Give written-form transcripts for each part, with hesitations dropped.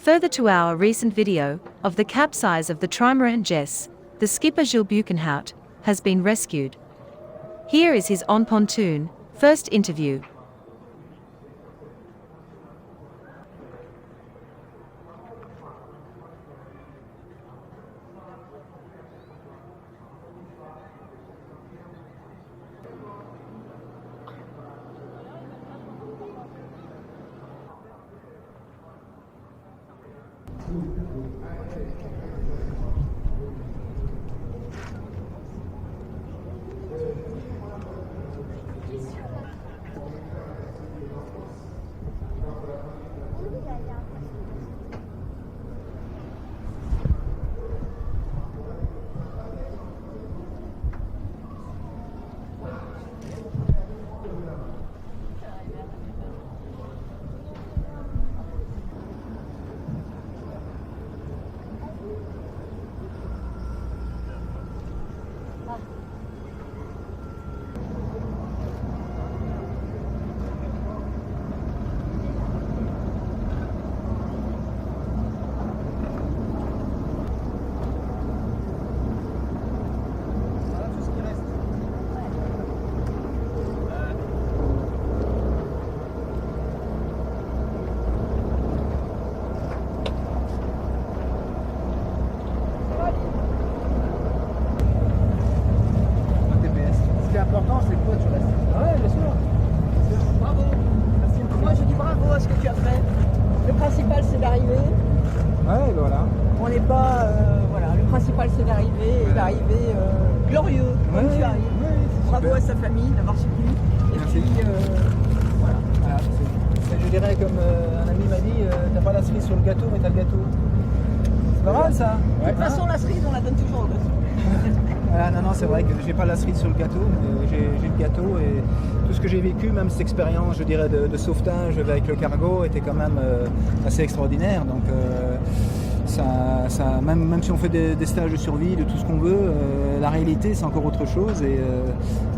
Further to our recent video of the capsize of the Trimaran Jess, the skipper Gilles Buchenhout has been rescued. Here is his on pontoon first interview. L'important, c'est quoi tu restes? Ouais, bien sûr. Bravo. Merci. Moi, je dis bravo à ce que tu as fait. Le principal, c'est d'arriver. Ouais, voilà. On n'est pas. Voilà, le principal, c'est d'arriver et d'arriver glorieux, comme tu arrives. Bravo à sa famille d'avoir soutenu. Et merci. Puis, voilà. Je dirais, comme un ami m'a dit, t'as pas la cerise sur le gâteau, mais t'as le gâteau. C'est pas mal ça. De toute façon, la cerise, on la donne toujours au gâteau. Voilà, non, c'est vrai que j'ai pas la cerise sur le gâteau, mais j'ai le gâteau et tout ce que j'ai vécu, même cette expérience, je dirais, de sauvetage avec le cargo était quand même assez extraordinaire. Donc, même si on fait des stages de survie, de tout ce qu'on veut, la réalité c'est encore autre chose. Et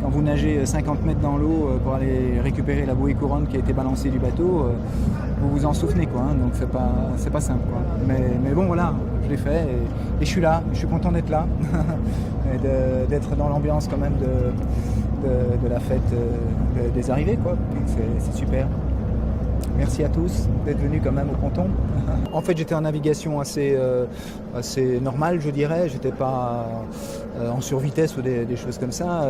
quand vous nagez 50 mètres dans l'eau pour aller récupérer la bouée couronne qui a été balancée du bateau, vous vous en souvenez, quoi. Hein, donc c'est pas simple, quoi. Mais bon, voilà, je l'ai fait et je suis là, je suis content d'être là et d'être dans l'ambiance quand même de la fête des arrivées, quoi. Donc c'est super. Merci à tous d'être venus quand même au ponton. En fait, j'étais en navigation assez normale, je dirais. J'étais pas en survitesse ou des choses comme ça.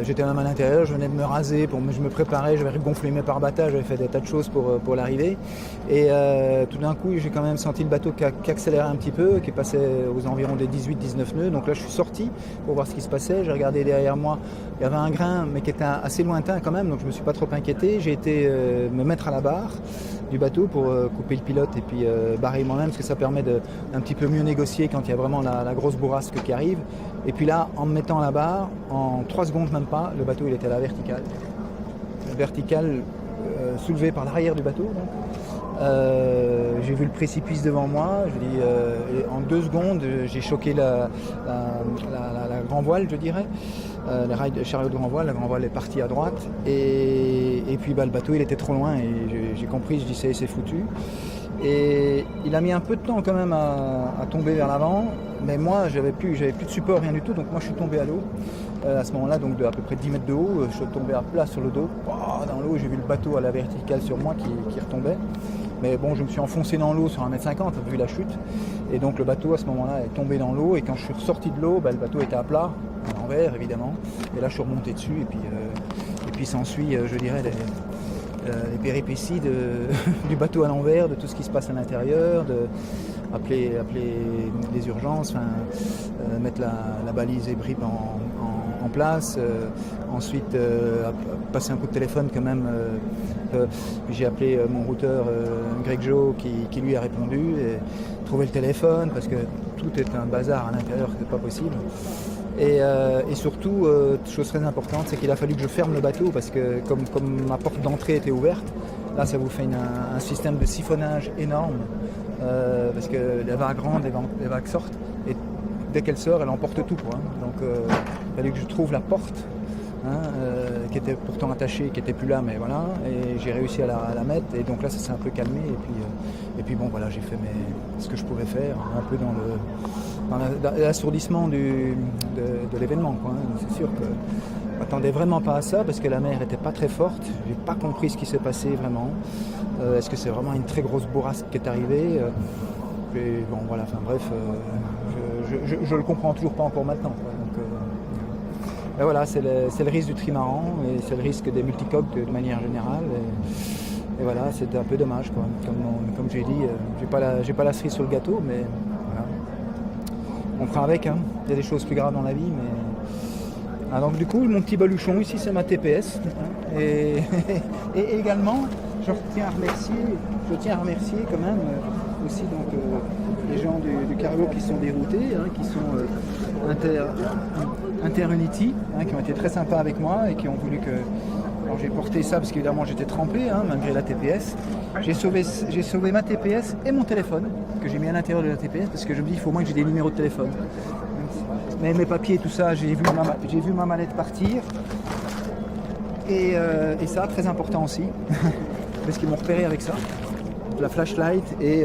J'étais même à l'intérieur, je venais de me raser, je me préparais, j'avais gonflé mes pare-batages, j'avais fait des tas de choses pour l'arrivée. Et tout d'un coup, j'ai quand même senti le bateau qui accélérait un petit peu, qui passait aux environs des 18-19 nœuds. Donc là, je suis sorti pour voir ce qui se passait. J'ai regardé derrière moi, il y avait un grain, mais qui était assez lointain quand même, donc je ne me suis pas trop inquiété. J'ai été me mettre à la barre du bateau pour couper le pilote et puis barrer moi-même, parce que ça permet d'un petit peu mieux négocier quand il y a vraiment la grosse bourrasque qui arrive. Et puis là, en me mettant à la barre, en 3 secondes même pas, le bateau il était à la verticale. Verticale soulevée par l'arrière du bateau. Donc. J'ai vu le précipice devant moi, je dis, en 2 secondes j'ai choqué la grand voile, je dirais, les rails de chariot de grand voile, la grand voile est partie à droite et puis le bateau il était trop loin et j'ai compris, je dis c'est foutu. Et il a mis un peu de temps quand même à tomber vers l'avant, mais moi j'avais plus de support, rien du tout, donc moi je suis tombé à l'eau. À ce moment-là, donc de à peu près 10 mètres de haut, je suis tombé à plat sur le dos. Dans l'eau, j'ai vu le bateau à la verticale sur moi qui retombait. Mais bon, je me suis enfoncé dans l'eau sur 1,50 m vu la chute. Et donc le bateau à ce moment-là est tombé dans l'eau. Et quand je suis ressorti de l'eau, le bateau était à plat, à l'envers évidemment. Et là, je suis remonté dessus. Et puis s'ensuit, je dirais, les péripéties du bateau à l'envers, de tout ce qui se passe à l'intérieur, appeler les urgences, mettre la balise ébripe en place, ensuite passer un coup de téléphone quand même. J'ai appelé mon routeur Greg Joe qui lui a répondu, et trouver le téléphone parce que tout est un bazar à l'intérieur, c'est pas possible. Et surtout, chose très importante, c'est qu'il a fallu que je ferme le bateau parce que comme ma porte d'entrée était ouverte, là ça vous fait un système de siphonnage énorme parce que les vagues rentrent, les vagues sortent et dès qu'elle sort, elle emporte tout, quoi. Donc il a fallu que je trouve la porte qui était pourtant attachée, qui n'était plus là, mais voilà, et j'ai réussi à la mettre, et donc là ça s'est un peu calmé, et puis bon voilà, j'ai fait ce que je pouvais faire, un peu dans l'assourdissement de l'événement, quoi, hein. C'est sûr que je m'attendais vraiment pas à ça, parce que la mer n'était pas très forte, j'ai pas compris ce qui s'est passé vraiment, est-ce que c'est vraiment une très grosse bourrasque qui est arrivée, et bon voilà, enfin bref, je le comprends toujours pas encore maintenant, quoi, donc, et voilà, c'est le risque du trimaran et c'est le risque des multicoques de manière générale. Et voilà, c'est un peu dommage, quoi. Comme j'ai dit, j'ai pas la cerise sur le gâteau, mais voilà. On prend avec, hein. Il y a des choses plus graves dans la vie, mais. Ah, donc du coup, mon petit baluchon ici, c'est ma TPS. Hein. Et également, je tiens à remercier quand même aussi donc, les gens du cargo qui sont déroutés, hein, qui sont Interunity, hein, qui ont été très sympas avec moi et qui ont voulu que... Alors j'ai porté ça parce qu'évidemment j'étais trempé, hein, malgré la TPS. J'ai sauvé ma TPS et mon téléphone, que j'ai mis à l'intérieur de la TPS, parce que je me dis il faut au moins que j'ai des numéros de téléphone. Mais mes papiers et tout ça, j'ai vu ma mallette partir. Et ça, très important aussi, parce qu'ils m'ont repéré avec ça. La flashlight et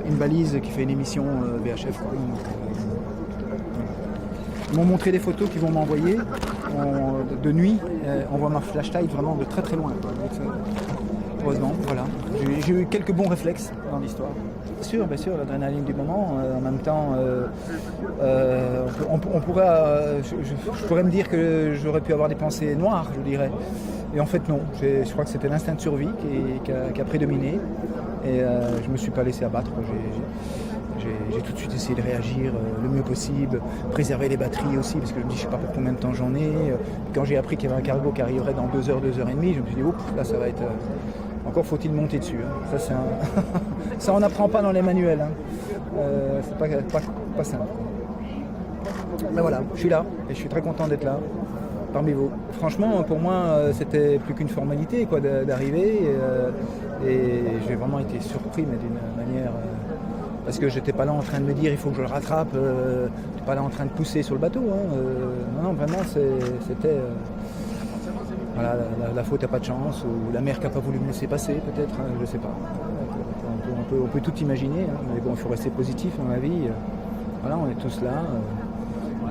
une balise qui fait une émission VHF. Quoi. Ils m'ont montré des photos qu'ils vont m'envoyer de nuit. On voit ma flashlight vraiment de très très loin. Donc, heureusement, voilà. J'ai eu quelques bons réflexes dans l'histoire. Bien sûr, l'adrénaline du moment. En même temps, je pourrais me dire que j'aurais pu avoir des pensées noires, je dirais. Et en fait non, je crois que c'était l'instinct de survie qui a prédominé. Et je ne me suis pas laissé abattre. J'ai tout de suite essayé de réagir le mieux possible, préserver les batteries aussi, parce que je me dis je ne sais pas pour combien de temps j'en ai. Quand j'ai appris qu'il y avait un cargo qui arriverait dans 2 heures, 2 heures et demie, je me suis dit oups, là ça va être... Encore faut-il monter dessus. Hein. Ça, ça on n'apprend pas dans les manuels. Hein. C'est pas simple. Mais voilà, je suis là et je suis très content d'être là. Parmi vous. Franchement, pour moi, c'était plus qu'une formalité quoi, d'arriver et j'ai vraiment été surpris, mais d'une manière... parce que j'étais pas là en train de me dire il faut que je le rattrape, j'étais pas là en train de pousser sur le bateau. Hein, non, vraiment, c'était... voilà, la faute n'a pas de chance, ou la mer qui n'a pas voulu me laisser passer, peut-être, hein, je ne sais pas. On peut tout imaginer, hein, mais bon, il faut rester positif dans la vie. Voilà, on est tous là.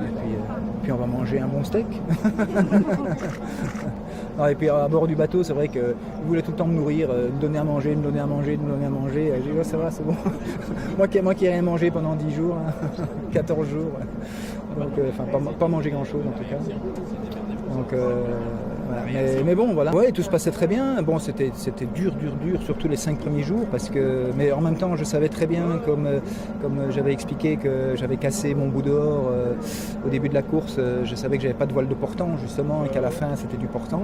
Et puis on va manger un bon steak. Non, et puis à bord du bateau, c'est vrai qu'ils voulaient tout le temps me nourrir, me donner à manger. J'ai dit oh, ça va, c'est bon. moi qui n'ai rien mangé pendant 10 jours, hein, 14 jours. Donc, pas manger grand chose en tout cas. Donc, voilà. Mais bon, voilà. Ouais, tout se passait très bien. Bon, c'était dur, surtout les 5 premiers jours, mais en même temps, je savais très bien, comme j'avais expliqué que j'avais cassé mon bout dehors au début de la course, je savais que j'avais pas de voile de portant, justement, et qu'à la fin, c'était du portant.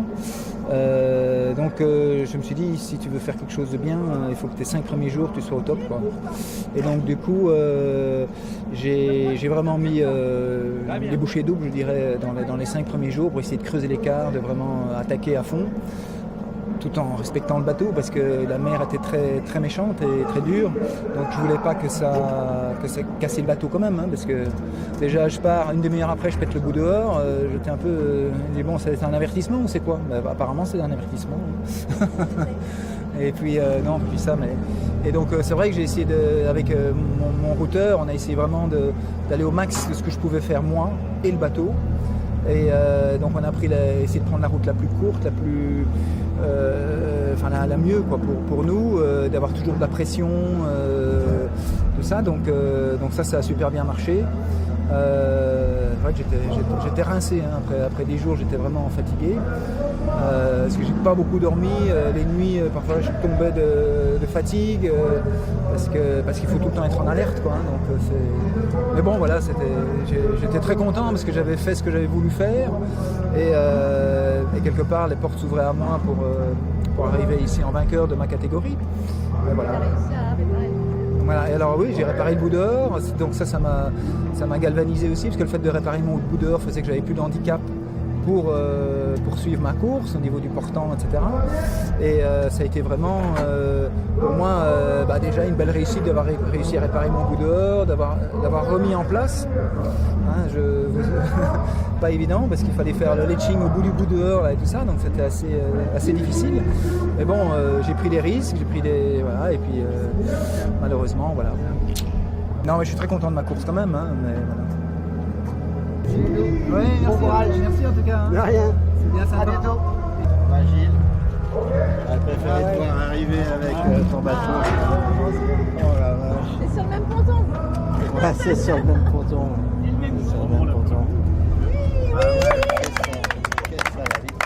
Donc, je me suis dit, si tu veux faire quelque chose de bien, il faut que tes 5 premiers jours, tu sois au top, quoi. Et donc, du coup, j'ai vraiment mis les bouchées doubles, je dirais, dans les 5 premiers jours pour essayer de creuser l'écart, de vraiment attaquer à fond, tout en respectant le bateau parce que la mer était très, très méchante et très dure. Donc je voulais pas que ça casse le bateau quand même, hein, parce que déjà je pars, une demi-heure après je pète le bout dehors, j'étais un peu... je dis bon, c'est un avertissement ou c'est quoi? Apparemment c'est un avertissement. Et puis non, puis ça, mais... Et donc c'est vrai que j'ai essayé avec mon routeur, on a essayé vraiment d'aller au max de ce que je pouvais faire moi et le bateau. Et donc on a essayé de prendre la route la plus courte, la plus, la mieux quoi, pour nous, d'avoir toujours de la pression, tout ça. Donc ça a super bien marché. C'est vrai que j'étais rincé, hein. Après 10 jours, j'étais vraiment fatigué. Parce que j'ai pas beaucoup dormi. Les nuits, parfois, je tombais de fatigue. Parce qu'il faut tout le temps être en alerte, quoi, hein. Mais bon, voilà, j'étais très content parce que j'avais fait ce que j'avais voulu faire. Et quelque part, les portes s'ouvraient à moi pour arriver ici en vainqueur de ma catégorie. Et voilà. Voilà. Et alors oui, j'ai réparé le bout dehors, donc ça m'a galvanisé aussi, parce que le fait de réparer mon bout dehors faisait que j'avais plus d'handicap pour poursuivre ma course au niveau du portant, etc. Et ça a été vraiment pour moi déjà une belle réussite d'avoir réussi à réparer mon bout dehors, d'avoir remis en place. Hein, pas évident parce qu'il fallait faire le latching au bout du bout dehors là, et tout ça, donc c'était assez difficile. Mais bon, j'ai pris des risques, voilà, et puis malheureusement, voilà. Non, mais je suis très content de ma course quand même, hein, mais voilà. Oui, merci en tout cas. Hein. De rien. C'est bien sympa. À bientôt. Gilles, j'aurais préféré te voir arriver avec ton bateau. Oh la vache. C'est sur le même ponton. Ouais, c'est sur le même ponton. C'est sur le même ponton. Ah ouais, qu'est-ce que ça va vite.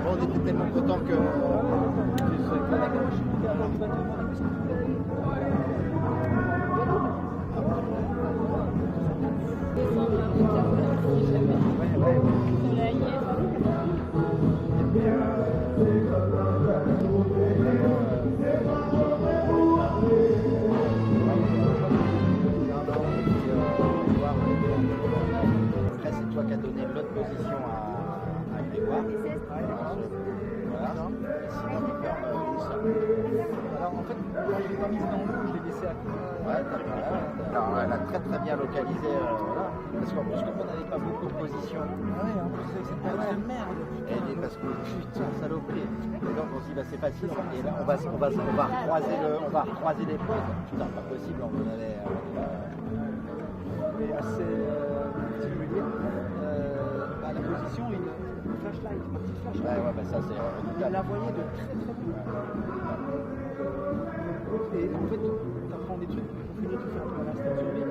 On était tellement contents que après c'est toi qui as donné l'autre position à Grégoire. Voilà. Alors en fait, moi je l'ai pas mise dans l'eau, je l'ai laissée à côté. Ouais, alors, elle a très très bien localisé, voilà. Parce qu'en plus, comme on n'avait pas beaucoup de positions, Ouais, en plus avec cette période de merde. parce que putain, saloperie. Et donc on se dit, bah, c'est facile, et là on va recroiser les poses. Putain, pas possible, on en avait. Mais assez, si je veux dire, la position, une flashlight, ma petite flashlight. Ouais, bah ça c'est Il redoutable. la voyait de très très loin. Et en fait, tu apprends des trucs, au fur et à mesure, tu fais un peu à l'instant de survie.